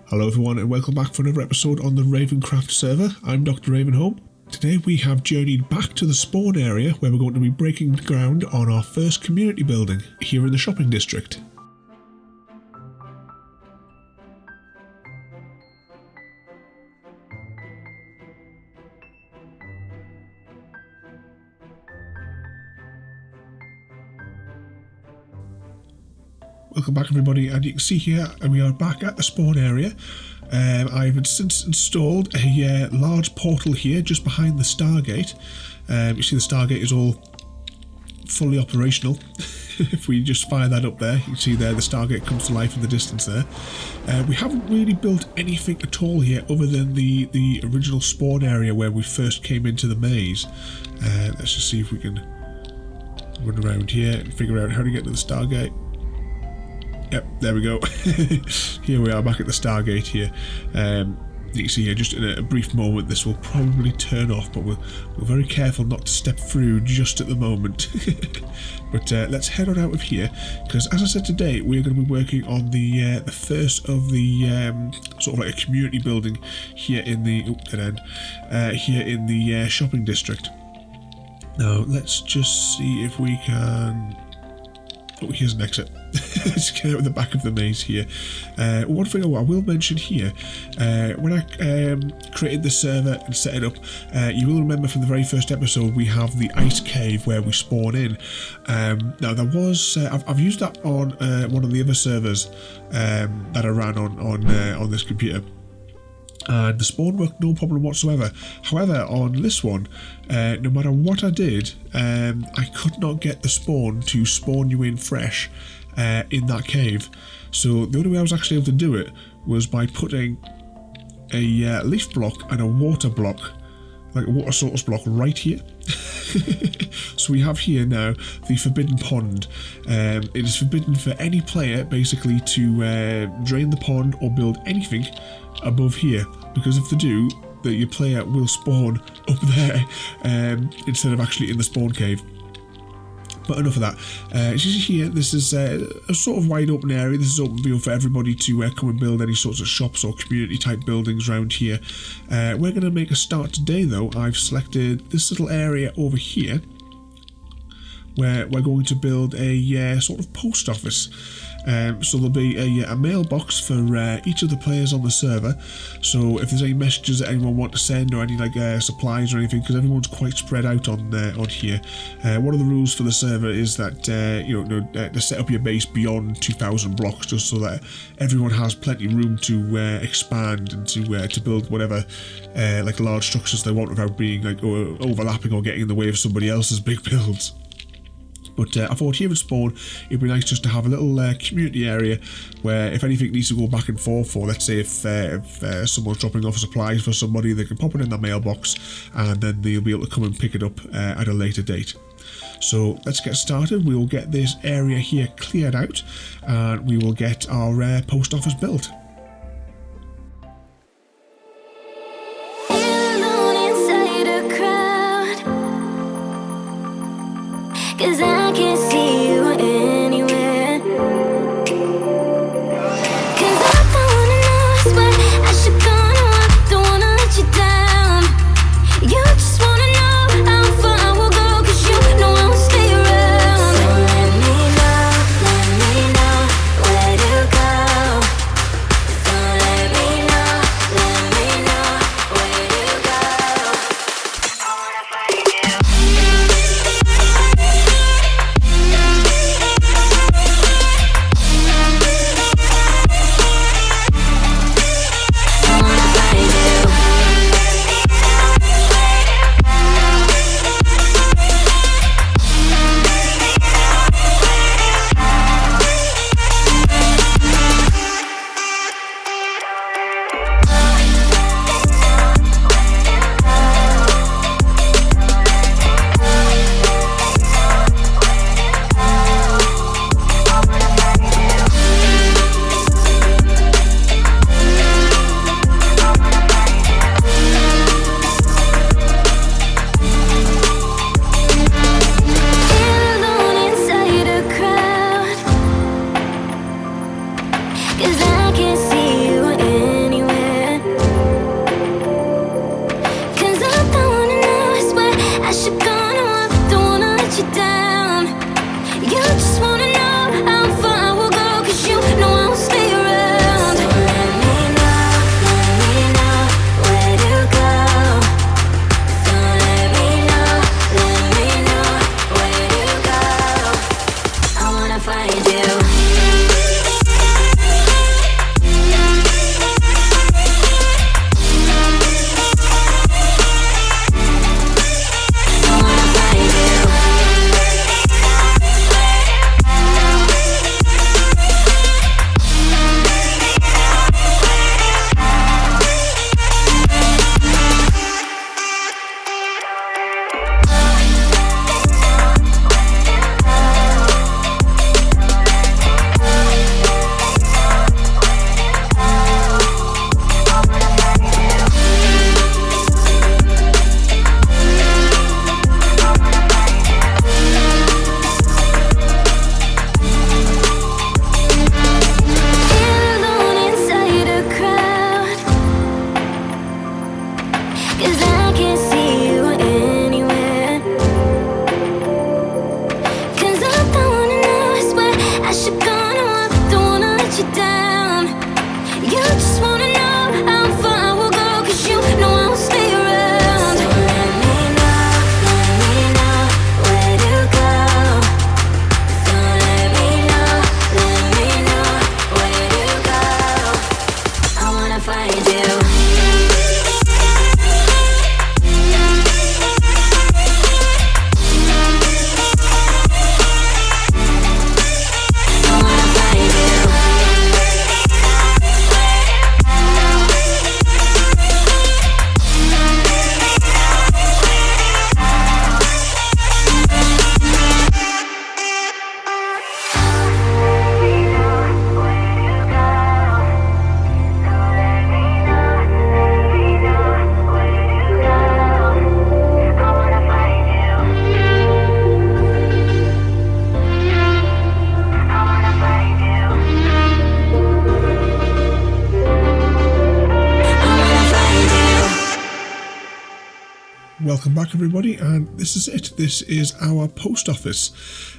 Hello everyone and welcome back for another episode on the RavenCraft server. I'm Dr. Ravenholm. Today we have journeyed back to the spawn area where we're going to be breaking ground on our first community building here in the shopping district. Welcome back everybody, and you can see here we are back at the spawn area. I've since installed a large portal here just behind the Stargate. You see the Stargate is all fully operational. If we just fire that up there, you can see there the Stargate comes to life in the distance there. We haven't really built anything at all here other than the original spawn area where we first came into the maze. Let's just see if we can run around here and figure out how to get to the Stargate. Yep, there we go. Here we are back at the Stargate here. You can see here, just in a brief moment, this will probably turn off, but we're very careful not to step through just at the moment. But let's head on out of here, because as I said today, we're going to be working on the first of the sort of like a community building here in the here in the shopping district. Now let's just see if we can. Oh, here's an exit. Let's get out of the back of the maze here. One thing I will mention here, when I created the server and set it up, you will remember from the very first episode we have the ice cave where we spawn in. Now there was, I've used that on one of the other servers that I ran on this computer. And the spawn worked no problem whatsoever. However, on this one, no matter what I did, I could not get the spawn to spawn you in fresh in that cave. So the only way I was actually able to do it was by putting a leaf block and a water block, like a water source block right here. So we have here now the forbidden pond. It is forbidden for any player basically to drain the pond or build anything above here, because if they do, your player will spawn up there instead of actually in the spawn cave. But enough of that. As you see here, this is a sort of wide open area. This is open view for everybody to come and build any sorts of shops or community type buildings around here. We're going to make a start today though. I've selected this little area over here where we're going to build a sort of post office. So there'll be a mailbox for each of the players on the server. So if there's any messages that anyone want to send or any like supplies or anything, because everyone's quite spread out on here. One of the rules for the server is that to set up your base beyond 2,000 blocks, just so that everyone has plenty of room to expand and to build whatever like large structures they want without being like overlapping or getting in the way of somebody else's big builds. But I thought here in spawn, it'd be nice just to have a little community area where if anything needs to go back and forth, or let's say if someone's dropping off supplies for somebody, they can pop it in their mailbox and then they'll be able to come and pick it up at a later date. So let's get started. We will get this area here cleared out and we will get our post office built. Cause I can't see you anywhere. Cause I don't wanna know where I should go, no, I don't wanna let you down. You just wanna know how far I will go, cause you know I will stay around. So let me know where to go. find you. Welcome back everybody, and this is it. This is our post office.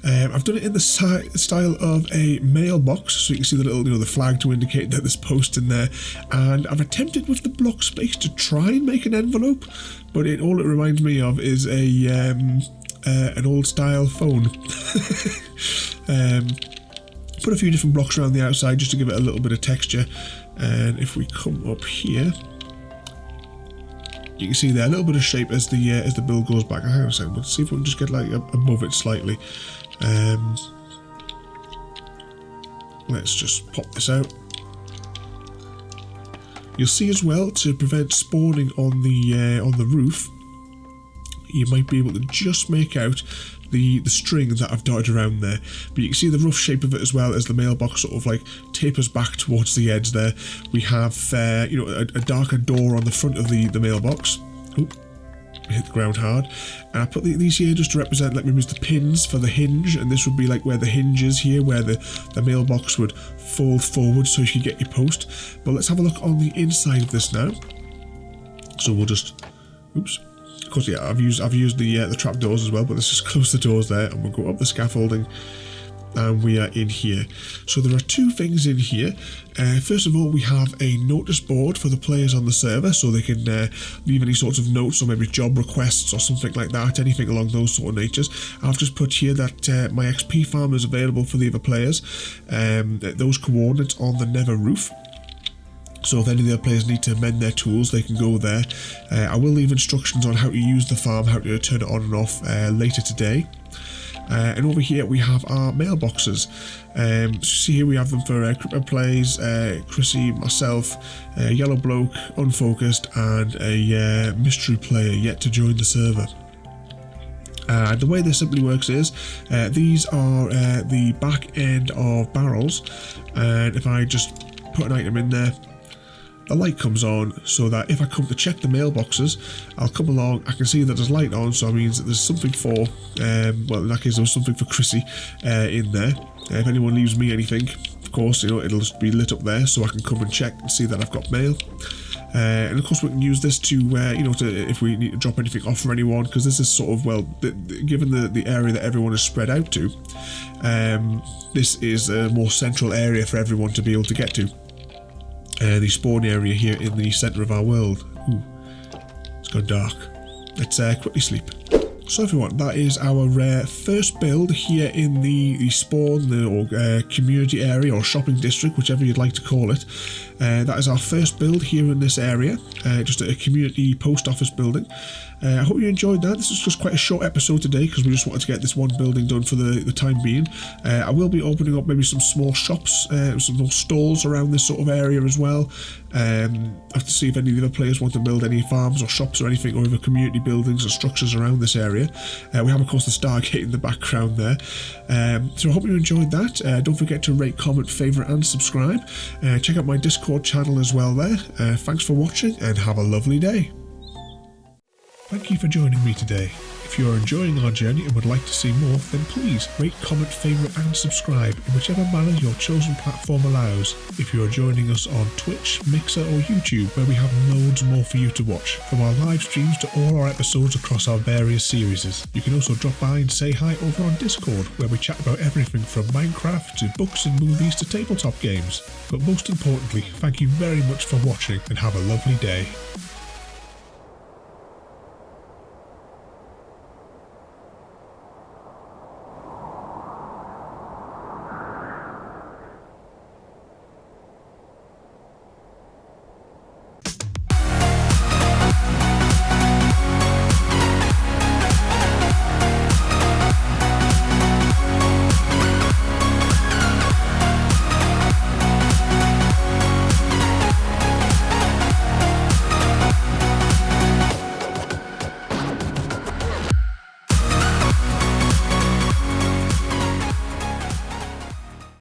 I've done it in the style of a mailbox, so you can see the little, the flag to indicate that there's post in there. And I've attempted with the block space to try and make an envelope, but all it reminds me of is an old style phone. Put a few different blocks around the outside just to give it a little bit of texture. And if we come up here, you can see there a little bit of shape as the build goes back. Hang on a second, let's see if we can just get like above it slightly. Let's just pop this out. You'll see as well, to prevent spawning on the roof, you might be able to just make out the string that I've dotted around there, but you can see the rough shape of it as well as the mailbox sort of like tapers back towards the edge there. We have a darker door on the front of the mailbox. Oop, hit the ground hard, and I put these here just to represent, like, maybe the pins for the hinge, and this would be like where the hinge is here, where the mailbox would fold forward so you could get your post. But let's have a look on the inside of this now. So we'll just, oops. Of course, yeah, I've used the trap doors as well, but let's just close the doors there, and we'll go up the scaffolding, and we are in here. So there are two things in here. First of all, we have a notice board for the players on the server, so they can leave any sorts of notes or maybe job requests or something like that, anything along those sort of natures. I've just put here that my XP farm is available for the other players. Those coordinates on the nether roof. So if any of the other players need to amend their tools, they can go there. I will leave instructions on how to use the farm, how to turn it on and off later today. And over here we have our mailboxes. So see here we have them for Crypto Plays, Chrissy, myself, Yellow Bloke, Unfocused, and a mystery player yet to join the server. The way this simply works is, these are the back end of barrels, and if I just put an item in there, the light comes on, so that if I come to check the mailboxes, I'll come along, I can see that there's light on, so it means that there's something for, well, in that case there was something for Chrissy in there. If anyone leaves me anything, of course, it'll just be lit up there, so I can come and check and see that I've got mail. And of course we can use this to, if we need to drop anything off for anyone, because this is sort of, well, given the area that everyone is spread out to, this is a more central area for everyone to be able to get to. The spawn area here in the centre of our world. Ooh, it's gone dark. Let's quickly sleep. So everyone, that is our first build here in the spawn or community area or shopping district, whichever you'd like to call it. That is our first build here in this area, just a community post office building. I hope you enjoyed that. This is just quite a short episode today because we just wanted to get this one building done for the time being. I will be opening up maybe some small shops, some more stalls around this sort of area as well. I have to see if any of the other players want to build any farms or shops or anything, or other community buildings or structures around this area. We have, of course, the Stargate in the background there. So I hope you enjoyed that. Don't forget to rate, comment, favourite and subscribe. Check out my Discord channel as well there. Thanks for watching and have a lovely day. Thank you for joining me today. If you are enjoying our journey and would like to see more, then please rate, comment, favourite and subscribe in whichever manner your chosen platform allows. If you are joining us on Twitch, Mixer or YouTube, where we have loads more for you to watch, from our live streams to all our episodes across our various series. You can also drop by and say hi over on Discord, where we chat about everything from Minecraft to books and movies to tabletop games. But most importantly, thank you very much for watching and have a lovely day.